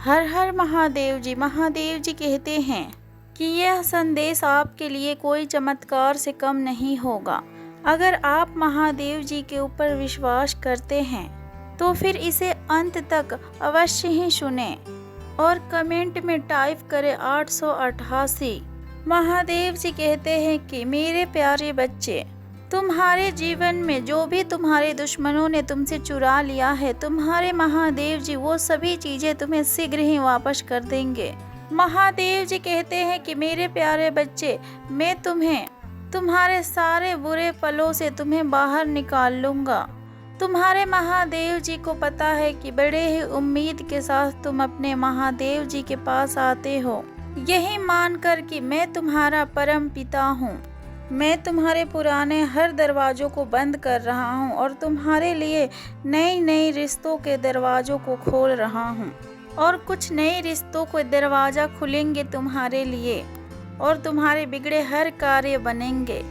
हर हर महादेव जी। महादेव जी कहते हैं कि यह संदेश आपके लिए कोई चमत्कार से कम नहीं होगा। अगर आप महादेव जी के ऊपर विश्वास करते हैं तो फिर इसे अंत तक अवश्य ही सुने और कमेंट में टाइप करें 888। महादेव जी कहते हैं कि मेरे प्यारे बच्चे, तुम्हारे जीवन में जो भी तुम्हारे दुश्मनों ने तुमसे चुरा लिया है, तुम्हारे महादेव जी वो सभी चीजें तुम्हें शीघ्र ही वापस कर देंगे। महादेव जी कहते हैं कि मेरे प्यारे बच्चे, मैं तुम्हें तुम्हारे सारे बुरे पलों से तुम्हें बाहर निकाल लूंगा। तुम्हारे महादेव जी को पता है कि बड़े ही उम्मीद के साथ तुम अपने महादेव जी के पास आते हो, यही मानकर कि मैं तुम्हारा परम पिता हूँ। मैं तुम्हारे पुराने हर दरवाजों को बंद कर रहा हूँ और तुम्हारे लिए नई नई रिश्तों के दरवाजों को खोल रहा हूँ और कुछ नए रिश्तों को दरवाज़ा खुलेंगे तुम्हारे लिए और तुम्हारे बिगड़े हर कार्य बनेंगे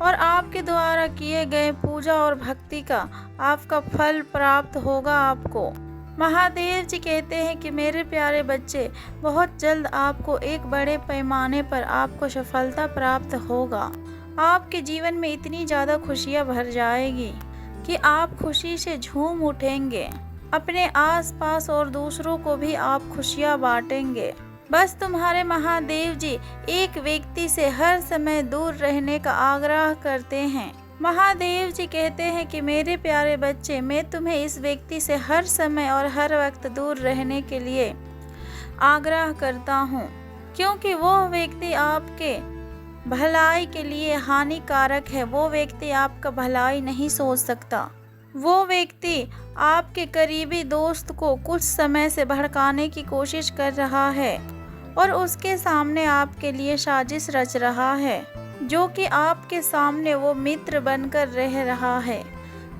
और आपके द्वारा किए गए पूजा और भक्ति का आपका फल प्राप्त होगा आपको। महादेव जी कहते हैं कि मेरे प्यारे बच्चे, बहुत जल्द आपको एक बड़े पैमाने पर आपको सफलता प्राप्त होगा। आपके जीवन में इतनी ज़्यादा खुशियाँ भर जाएगी कि आप खुशी से झूम उठेंगे। अपने आसपास और दूसरों को भी आप खुशियाँ बांटेंगे। बस तुम्हारे महादेव जी एक व्यक्ति से हर समय दूर रहने का आग्रह करते हैं। महादेव जी कहते हैं कि मेरे प्यारे बच्चे, मैं तुम्हें इस व्यक्ति से हर समय और हर वक्त दूर रहने के लिए आग्रह करता हूँ, क्योंकि वो व्यक्ति आपके भलाई के लिए हानिकारक है। वो व्यक्ति आपका भलाई नहीं सोच सकता। वो व्यक्ति आपके करीबी दोस्त को कुछ समय से भड़काने की कोशिश कर रहा है और उसके सामने आपके लिए साजिश रच रहा है, जो कि आपके सामने वो मित्र बनकर रह रहा है,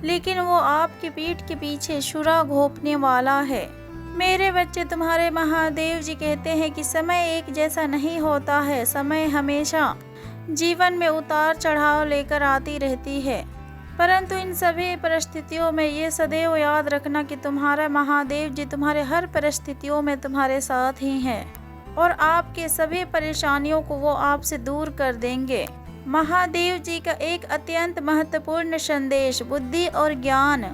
लेकिन वो आपकी पीठ के पीछे छुरा घोंपने वाला है। मेरे बच्चे, तुम्हारे महादेव जी कहते हैं कि समय एक जैसा नहीं होता है। समय हमेशा जीवन में उतार चढ़ाव लेकर आती रहती है, परंतु इन सभी परिस्थितियों में ये सदैव याद रखना कि तुम्हारा महादेव जी तुम्हारे हर परिस्थितियों में तुम्हारे साथ ही हैं और आपके सभी परेशानियों को वो आपसे दूर कर देंगे। महादेव जी का एक अत्यंत महत्वपूर्ण संदेश, बुद्धि और ज्ञान।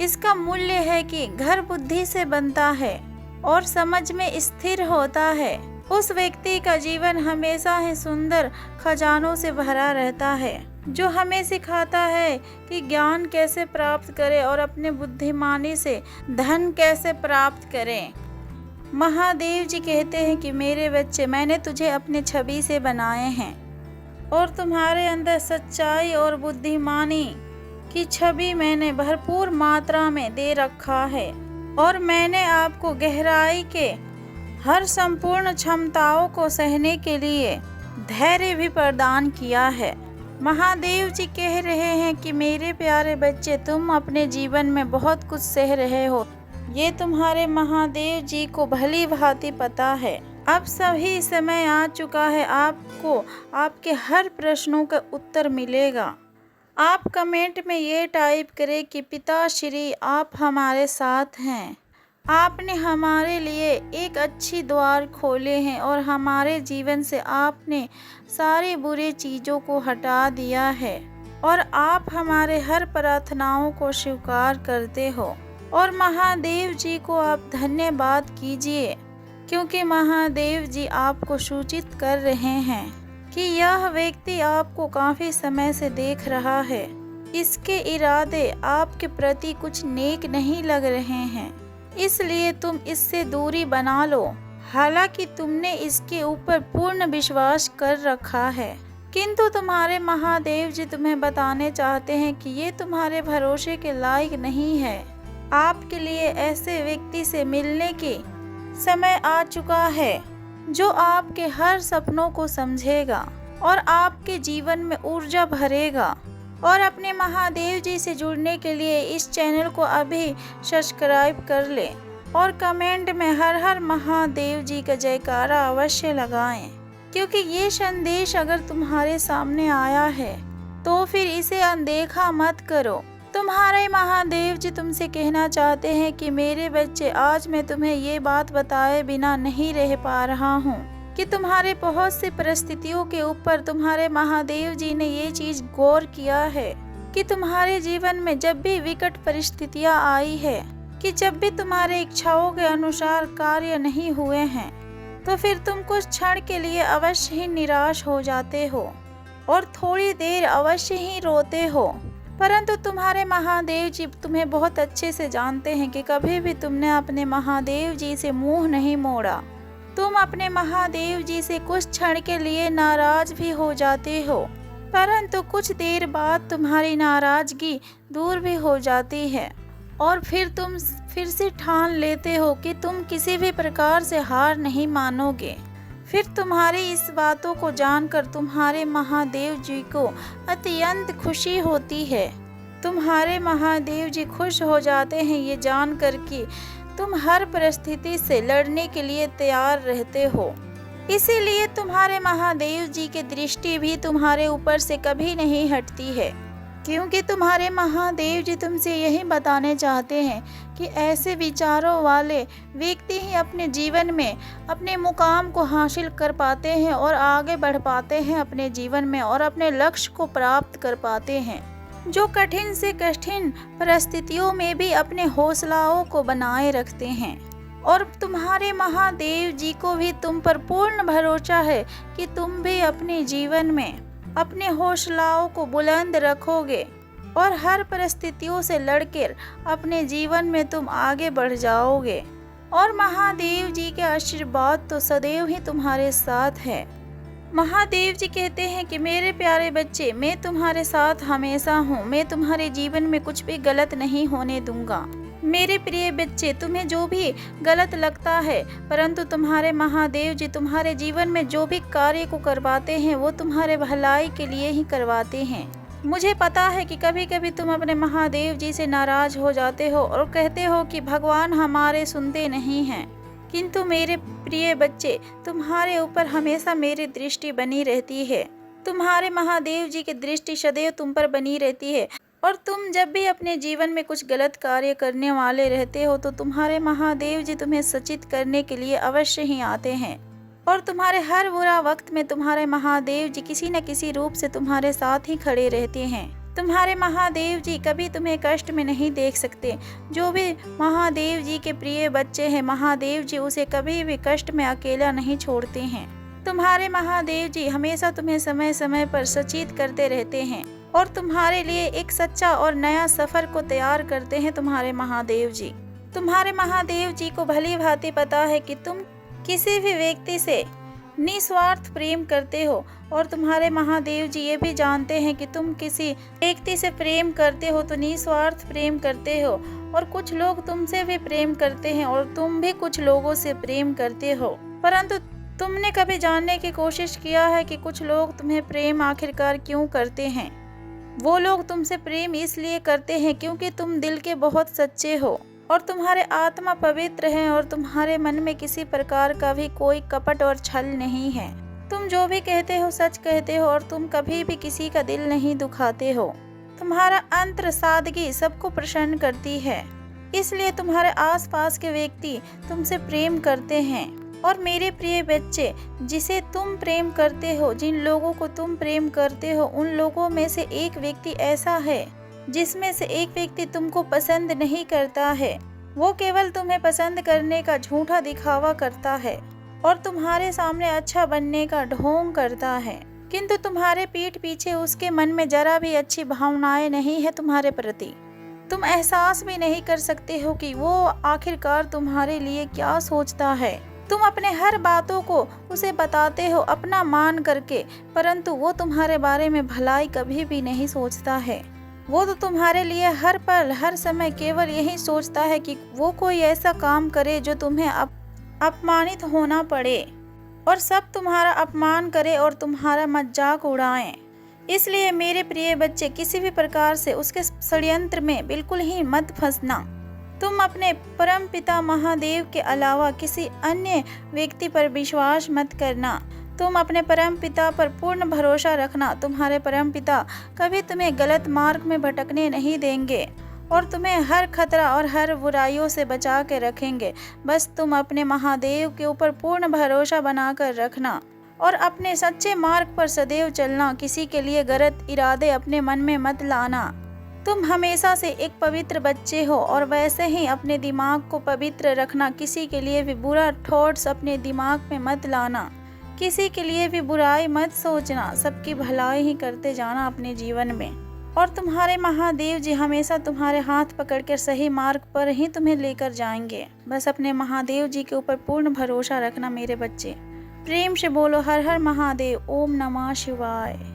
इसका मूल्य है कि घर बुद्धि से बनता है और समझ में स्थिर होता है। उस व्यक्ति का जीवन हमेशा ही सुंदर खजानों से भरा रहता है, जो हमें सिखाता है कि ज्ञान कैसे प्राप्त करें और अपने बुद्धिमानी से धन कैसे प्राप्त करें। महादेव जी कहते हैं कि मेरे बच्चे, मैंने तुझे अपने छवि से बनाए हैं और तुम्हारे अंदर सच्चाई और बुद्धिमानी की छवि मैंने भरपूर मात्रा में दे रखा है और मैंने आपको गहराई के हर संपूर्ण क्षमताओं को सहने के लिए धैर्य भी प्रदान किया है। महादेव जी कह रहे हैं कि मेरे प्यारे बच्चे, तुम अपने जीवन में बहुत कुछ सह रहे हो, ये तुम्हारे महादेव जी को भली भांति पता है। अब सही समय आ चुका है, आपको आपके हर प्रश्नों का उत्तर मिलेगा। आप कमेंट में ये टाइप करें कि पिताश्री, आप हमारे साथ हैं। आपने हमारे लिए एक अच्छी द्वार खोले हैं और हमारे जीवन से आपने सारी बुरी चीज़ों को हटा दिया है और आप हमारे हर प्रार्थनाओं को स्वीकार करते हो और महादेव जी को आप धन्यवाद कीजिए, क्योंकि महादेव जी आपको सूचित कर रहे हैं कि यह व्यक्ति आपको काफ़ी समय से देख रहा है। इसके इरादे आपके प्रति कुछ नेक नहीं लग रहे हैं, इसलिए तुम इससे दूरी बना लो। हालांकि तुमने इसके ऊपर पूर्ण विश्वास कर रखा है, किंतु तुम्हारे महादेव जी तुम्हें बताने चाहते हैं कि ये तुम्हारे भरोसे के लायक नहीं है। आपके लिए ऐसे व्यक्ति से मिलने की समय आ चुका है जो आपके हर सपनों को समझेगा और आपके जीवन में ऊर्जा भरेगा। और अपने महादेव जी से जुड़ने के लिए इस चैनल को अभी सब्सक्राइब कर लें और कमेंट में हर हर महादेव जी का जयकारा अवश्य लगाएं, क्योंकि ये संदेश अगर तुम्हारे सामने आया है तो फिर इसे अनदेखा मत करो। तुम्हारे महादेव जी तुमसे कहना चाहते हैं कि मेरे बच्चे, आज मैं तुम्हें ये बात बताए बिना नहीं रह पा रहा हूँ कि तुम्हारे बहुत सी परिस्थितियों के ऊपर तुम्हारे महादेव जी ने ये चीज गौर किया है कि तुम्हारे जीवन में जब भी विकट परिस्थितियां आई है, कि जब भी तुम्हारे इच्छाओं के अनुसार कार्य नहीं हुए हैं, तो फिर तुम कुछ क्षण के लिए अवश्य ही निराश हो जाते हो और थोड़ी देर अवश्य ही रोते हो। परंतु तुम्हारे महादेव जी तुम्हें बहुत अच्छे से जानते हैं कि कभी भी तुमने अपने महादेव जी से मुंह नहीं मोड़ा। तुम अपने महादेव जी से कुछ क्षण के लिए नाराज भी हो जाते हो, परंतु कुछ देर बाद तुम्हारी नाराजगी दूर भी हो जाती है और फिर तुम फिर से ठान लेते हो कि तुम किसी भी प्रकार से हार नहीं मानोगे। फिर तुम्हारी इस बातों को जानकर तुम्हारे महादेव जी को अत्यंत खुशी होती है। तुम्हारे महादेव जी खुश हो जाते हैं ये जानकर कि तुम हर परिस्थिति से लड़ने के लिए तैयार रहते हो। इसीलिए तुम्हारे महादेव जी की दृष्टि भी तुम्हारे ऊपर से कभी नहीं हटती है, क्योंकि तुम्हारे महादेव जी तुमसे यही बताने चाहते हैं कि ऐसे विचारों वाले व्यक्ति ही अपने जीवन में अपने मुकाम को हासिल कर पाते हैं और आगे बढ़ पाते हैं अपने जीवन में और अपने लक्ष्य को प्राप्त कर पाते हैं, जो कठिन से कठिन परिस्थितियों में भी अपने हौसलाओं को बनाए रखते हैं। और तुम्हारे महादेव जी को भी तुम पर पूर्ण भरोसा है कि तुम भी अपने जीवन में अपने हौसलाओं को बुलंद रखोगे और हर परिस्थितियों से लड़कर अपने जीवन में तुम आगे बढ़ जाओगे। और महादेव जी के आशीर्वाद तो सदैव ही तुम्हारे साथ है। महादेव जी कहते हैं कि मेरे प्यारे बच्चे, मैं तुम्हारे साथ हमेशा हूँ। मैं तुम्हारे जीवन में कुछ भी गलत नहीं होने दूंगा। मेरे प्रिय बच्चे, तुम्हें जो भी गलत लगता है, परंतु तुम्हारे महादेव जी तुम्हारे जीवन में जो भी कार्य को करवाते हैं वो तुम्हारे भलाई के लिए ही करवाते हैं। मुझे पता है कि कभी कभी तुम अपने महादेव जी से नाराज हो जाते हो और कहते हो कि भगवान हमारे सुनते नहीं हैं, किंतु मेरे प्रिय बच्चे, तुम्हारे ऊपर हमेशा मेरी दृष्टि बनी रहती है। तुम्हारे महादेव जी की दृष्टि सदैव तुम पर बनी रहती है और तुम जब भी अपने जीवन में कुछ गलत कार्य करने वाले रहते हो तो तुम्हारे महादेव जी तुम्हें सचेत करने के लिए अवश्य ही आते हैं और तुम्हारे हर बुरा वक्त में तुम्हारे महादेव जी किसी न किसी रूप से तुम्हारे साथ ही खड़े रहते हैं। तुम्हारे महादेव जी कभी तुम्हें कष्ट में नहीं देख सकते। जो भी महादेव जी के प्रिय बच्चे हैं, महादेव जी उसे कभी भी कष्ट में अकेला नहीं छोड़ते हैं। तुम्हारे महादेव जी हमेशा तुम्हें समय समय पर सचेत करते रहते हैं और तुम्हारे लिए एक सच्चा और नया सफर को तैयार करते हैं। तुम्हारे महादेव जी को भली भांति पता है कि तुम किसी भी व्यक्ति से निस्वार्थ प्रेम करते हो और तुम्हारे महादेव जी ये भी जानते हैं कि तुम किसी व्यक्ति से प्रेम करते हो तो निस्वार्थ प्रेम करते हो और कुछ लोग तुमसे भी प्रेम करते हैं और तुम भी कुछ लोगों से प्रेम करते हो। परंतु तुमने कभी जानने की कोशिश किया है कि कुछ लोग तुम्हें प्रेम आखिरकार क्यों करते हैं? वो लोग तुमसे प्रेम इसलिए करते हैं क्योंकि तुम दिल के बहुत सच्चे हो और तुम्हारे आत्मा पवित्र है और तुम्हारे मन में किसी प्रकार का भी कोई कपट और छल नहीं है। तुम जो भी कहते हो सच कहते हो और तुम कभी भी किसी का दिल नहीं दुखाते हो। तुम्हारा अंतर सादगी सबको प्रसन्न करती है, इसलिए तुम्हारे आसपास के व्यक्ति तुमसे प्रेम करते हैं। और मेरे प्रिय बच्चे, जिसे तुम प्रेम करते हो, जिन लोगों को तुम प्रेम करते हो, उन लोगों में से एक व्यक्ति ऐसा है जिसमें से एक व्यक्ति तुमको पसंद नहीं करता है। वो केवल तुम्हें पसंद करने का झूठा दिखावा करता है और तुम्हारे सामने अच्छा बनने का ढोंग करता है, किंतु तुम्हारे पीठ पीछे उसके मन में जरा भी अच्छी भावनाएं नहीं है तुम्हारे प्रति। तुम एहसास भी नहीं कर सकते हो कि वो आखिरकार तुम्हारे लिए क्या सोचता है। तुम अपने हर बातों को उसे बताते हो अपना मान करके, परंतु वो तुम्हारे बारे में भलाई कभी भी नहीं सोचता है। वो तो तुम्हारे लिए हर पल हर समय केवल यही सोचता है कि वो कोई ऐसा काम करे जो तुम्हें अपमानित होना पड़े और सब तुम्हारा अपमान करे और तुम्हारा मजाक उड़ाएं। इसलिए मेरे प्रिय बच्चे, किसी भी प्रकार से उसके षड्यंत्र में बिल्कुल ही मत फंसना। तुम अपने परम पिता महादेव के अलावा किसी अन्य व्यक्ति पर विश्वास मत करना। तुम अपने परम पिता पर पूर्ण भरोसा रखना। तुम्हारे परम पिता कभी तुम्हें गलत मार्ग में भटकने नहीं देंगे और तुम्हें हर खतरा और हर बुराइयों से बचा के रखेंगे। बस तुम अपने महादेव के ऊपर पूर्ण भरोसा बनाकर रखना और अपने सच्चे मार्ग पर सदैव चलना। किसी के लिए गलत इरादे अपने मन में मत लाना। तुम हमेशा से एक पवित्र बच्चे हो और वैसे ही अपने दिमाग को पवित्र रखना। किसी के लिए भी बुरा थॉट्स अपने दिमाग में मत लाना। किसी के लिए भी बुराई मत सोचना। सबकी भलाई ही करते जाना अपने जीवन में और तुम्हारे महादेव जी हमेशा तुम्हारे हाथ पकड़कर सही मार्ग पर ही तुम्हें लेकर जाएंगे। बस अपने महादेव जी के ऊपर पूर्ण भरोसा रखना मेरे बच्चे। प्रेम से बोलो हर हर महादेव। ओम नमः शिवाय।